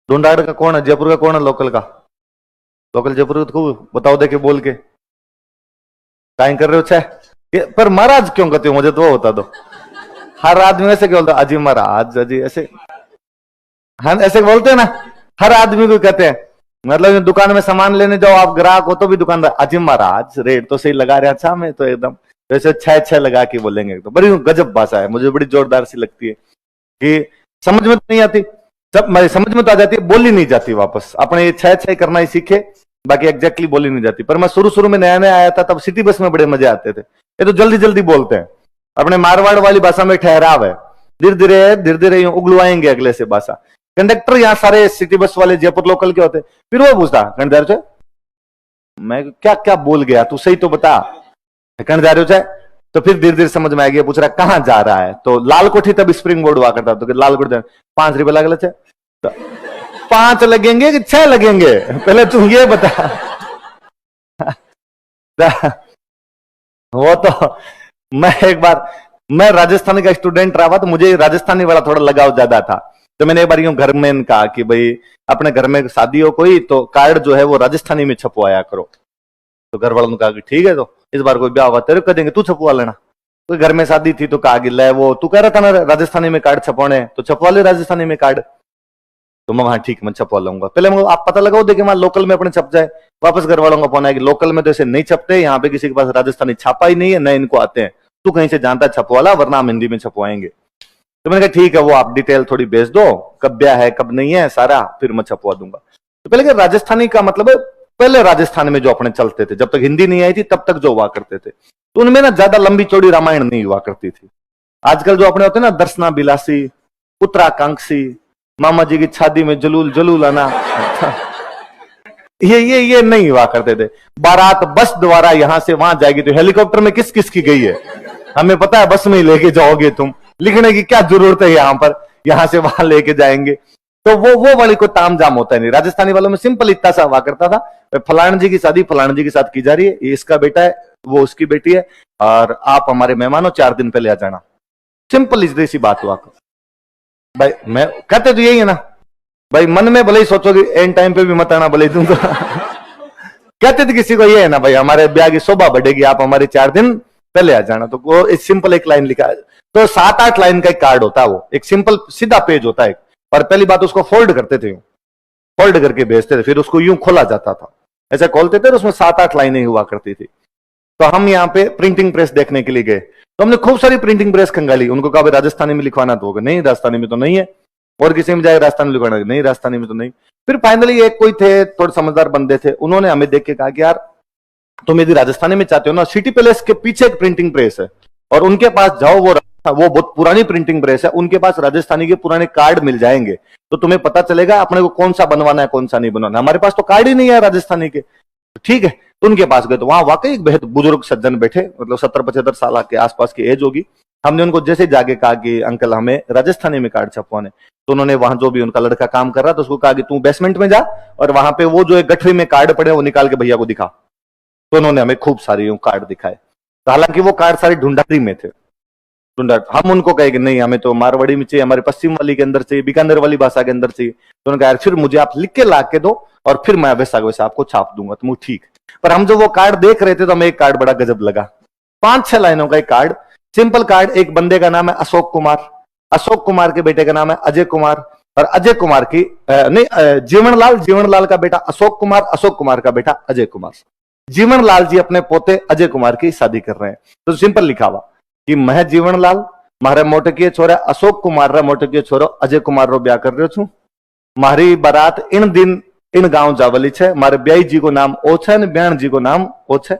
ढूंढाड़ का कौन है? जयपुर का कौन है लोकल का? लोकल जयपुर को बताओ दे के बोल के काई कर रहे हो? पर महाराज क्यों कहते हो? मुझे तो वो बता दो। हर आदमी ऐसे क्यों बोलता? अजी महाराज, अजी ऐसे, हाँ ऐसे बोलते हैं ना, हर आदमी को कहते हैं। मतलब दुकान में सामान लेने जाओ, आप ग्राहक हो तो भी दुकानदार अजी महाराज रेट तो सही लगा रहे हैं। अच्छा, मैं तो एकदम वैसे छह छह लगा के बोलेंगे एकदम। बड़ी गजब भाषा है, मुझे बड़ी जोरदार सी लगती है कि समझ में तो नहीं आती, सब समझ में तो आ जाती है, बोली नहीं जाती वापस। अपने ये छह छह करना ही सीखे, बाकी एग्जैक्टली बोली नहीं जाती। पर मैं शुरू शुरू में नया नया आया था तब सिटी बस में बड़े मजे आते थे। ये तो जल्दी जल्दी बोलते हैं, अपने मारवाड़ वाली भाषा में ठहराव है, धीरे धीरे उगलवाएंगे अगले से भाषा। कंडक्टर यहाँ सारे सिटी बस वाले जयपुर लोकल के होते, फिर वो पूछता कंडक्टर से, मैं क्या क्या बोल गया, तू सही तो बता। कंडक्टर तो फिर धीरे धीरे समझ में आ गया, पूछ रहा कहाँ जा रहा है। तो लाल कोठी तब स्प्रिंग बोर्ड हुआ करता, तो लाल कोठी 5 रुपए लग रहे, तो 5 लगेंगे कि 6 लगेंगे, पहले तुम ये बता। वो तो मैं राजस्थानी का स्टूडेंट रहा, तो मुझे राजस्थानी वाला थोड़ा लगाव ज्यादा था। तो मैंने एक बार यूं घर में कहा कि भाई अपने घर में शादी हो कोई तो कार्ड जो है वो राजस्थानी में छपवाया करो। तो घर वालों ने कहा कि ठीक है, तो इस बार कोई ब्याह हुआ तेरे कह देंगे, तू छपवा लेना। कोई घर में शादी थी तो कहा कि ले वो तू कह रहा था ना राजस्थानी में कार्ड छपवाने, तो छपवा ले राजस्थानी में कार्ड। तो मैं, हाँ ठीक, मैं छपवा लूंगा। पहले आप पता लगाओ देखे वहां लोकल में अपने छप जाए। वापस घर वालों का फोन आया कि लोकल में तो ऐसे नहीं छपते, यहाँ पे किसी के पास राजस्थानी छापा ही नहीं है, न इनको आते हैं, तू कहीं से जानता छपवाला, वरना हम हिंदी में छपवाएंगे। तो मैंने कहा ठीक है, वो आप डिटेल थोड़ी भेज दो, कब ब्याह है कब नहीं है सारा, फिर मैं छपवा दूंगा। तो पहले राजस्थानी का मतलब है, पहले राजस्थान में जो अपने चलते थे, जब तक हिंदी नहीं आई थी तब तक जो हुआ करते थे, तो उनमें ना ज्यादा लंबी चौड़ी रामायण नहीं हुआ करती थी। आजकल जो अपने होते हैं ना दर्शना बिलासी, उत्तराकांक्षी, मामा जी की शादी में जलूल जलूल आना, ये नहीं हुआ करते थे। बारात बस द्वारा यहां से वहां जाएगी, तो हेलीकॉप्टर में किस किस की गई है हमें पता है, बस में ही लेके जाओगे तुम, लिखने की क्या जरूरत है यहाँ पर, यहां से वहां लेके जाएंगे। तो वो वाली को ताम जाम होता है नहीं। राजस्थानी वालों में सिंपल इतना सा हुआ करता था, फलान जी की शादी फलान जी के साथ की जा रही है, ये इसका बेटा है वो उसकी बेटी है, और आप हमारे मेहमान हो, 4 दिन पहले आ जाना। सिंपल इस सी बात हुआ। भाई मैं कहते तो यही है ना भाई, मन में भले ही सोचोगे एंड टाइम पे भी मत आना भले तुम तो। कहते थे किसी को ये है ना भाई, हमारे ब्याह की शोभा बढ़ेगी, आप हमारे 4 दिन पहले आ जाना। तो वो एक सिंपल एक लाइन लिखा है, तो 7-8 लाइन का एक कार्ड होता है, वो एक सिंपल सीधा पेज होता है। और पहली बात उसको फोल्ड करते थे, फोल्ड करके भेजते थे, फिर उसको यूं खोला जाता था, ऐसे खोलते थे, उसमें 7-8 लाइनें हुआ करती थी। तो हम यहाँ पे प्रिंटिंग प्रेस देखने के लिए गए, तो हमने खूब सारी प्रिंटिंग प्रेस खंगाली। उनको कहा राजस्थानी में लिखवाना तो होगा, नहीं राजस्थानी में तो नहीं है। और किसी में जाए राजस्थानी में लिखवाना, नहीं राजस्थानी में तो नहीं। फिर फाइनली एक कोई थे थोड़े समझदार बंदे थे, उन्होंने हमें देख के कहा कि यार तुम यदि राजस्थानी में चाहते हो ना, सिटी पैलेस के पीछे एक प्रिंटिंग प्रेस है और उनके पास जाओ, वो बहुत पुरानी प्रिंटिंग प्रेस है, उनके पास राजस्थानी के पुराने कार्ड मिल जाएंगे, तो तुम्हें पता चलेगा अपने को कौन सा बनवाना है कौन सा नहीं बनवाना। हमारे पास तो कार्ड ही नहीं है राजस्थानी के। ठीक है, तो उनके पास गए, तो वहां वाकई एक बेहद बुजुर्ग सज्जन बैठे, मतलब 70-75 साल के आसपास की एज होगी। हमने उनको जैसे जाके कहा कि अंकल हमें राजस्थानी में कार्ड छपवाने, तो उन्होंने वहां जो भी उनका लड़का काम कर रहा था उसको कहा कि तू बेसमेंट में जा और वहां पे वो जो एक गठरी में कार्ड पड़े वो निकाल के भैया को दिखा। तो उन्होंने हमें खूब सारे कार्ड दिखाए, तो हालांकि वो कार्ड सारे ढूंढारी में थे। हम उनको कहे कि नहीं हमें तो मारवाड़ी में चाहिए, हमारे पश्चिम वाली के अंदर चाहिए, बीकानेर वाली भाषा के अंदर चाहिए। तो उन्होंने कहा फिर मुझे आप लिख के ला के दो और फिर मैं वैसा वैसा आपको छाप दूंगा। तो ठीक। पर हम जो वो कार्ड देख रहे थे तो हमें एक कार्ड बड़ा गजब लगा, 5-6 लाइनों का एक कार्ड, सिंपल कार्ड। एक बंदे का नाम है अशोक कुमार, अशोक कुमार के बेटे का नाम है अजय कुमार, और अजय कुमार की जीवनलाल का बेटा अशोक कुमार, अशोक कुमार का बेटा अजय कुमार। जीवनलाल जी अपने पोते अजय कुमार की शादी कर रहे हैं। तो सिंपल लिखा हुआ कि मैं जीवनलाल मारे मोटकीय छोरा अशोक कुमार रा मोटकीय छोरो अजय कुमार रो ब्याह कर रहे छू। मारी बारात इन दिन इन गांव जावली छे, मारे ब्याई जी को नाम ओ छे ने ब्याण जी को नाम ओ छे।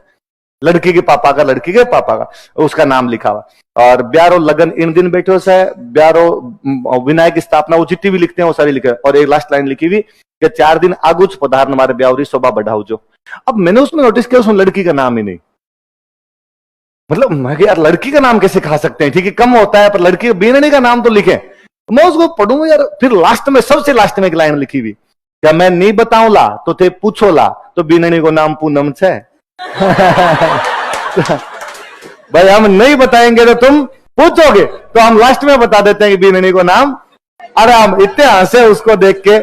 लड़की के पापा का, लड़की के पापा का, उसका नाम लिखा हुआ। और ब्यारो लगन इन दिन बैठो से, ब्यारो विनायक स्थापना, वो चिट्ठी भी लिखते हैं वो सारी लिखे। और एक लास्ट लाइन लिखी हुई कि 4 दिन आगुच पधार हमारे ब्यावरी शोभा बढ़ाओ जो। अब मैंने उसमें नोटिस किया उसमें लड़की का नाम ही नहीं। मतलब मैं यार लड़की का नाम कैसे खा सकते हैं, ठीक है कम होता है, पर लड़की बीननी का नाम तो लिखे। मैं उसको पढ़ूंगा यार, फिर लास्ट में सबसे लास्ट में एक लाइन लिखी हुई, क्या मैं नहीं बताऊं ला तो थे पूछो ला, तो बीननी को नाम पूनम छे। भाई हम नहीं बताएंगे तो तुम पूछोगे, तो हम लास्ट में बता देते हैं कि बीननी को नाम। अरे हम इतने हंसे उसको देख के।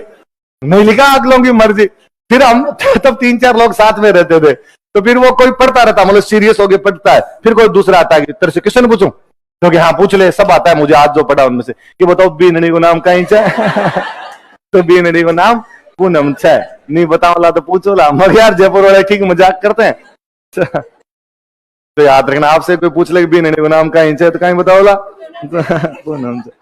नहीं लिखा अगलों की मर्जी। फिर हम तब 3-4 लोग साथ में रहते थे, तो फिर वो कोई पढ़ता रहता, मतलब सीरियस हो गया पढ़ता है, फिर कोई दूसरा आता है कि तेरे से क्वेश्चन पूछूं, तो कि हाँ पूछ ले, सब आता है मुझे आज जो पढ़ा उनमें से, कि बताओ बीननी को नाम कहीं है तो बीननी को नाम पूनम है, नहीं बताओ ला तो पूछो ला, मगर यार जयपुर वाले ठीक मजाक करते हैं तो याद रखना, आपसे कोई पूछ ले बीननी को नाम कहीं है तो कहीं बताओ ला पूनम है।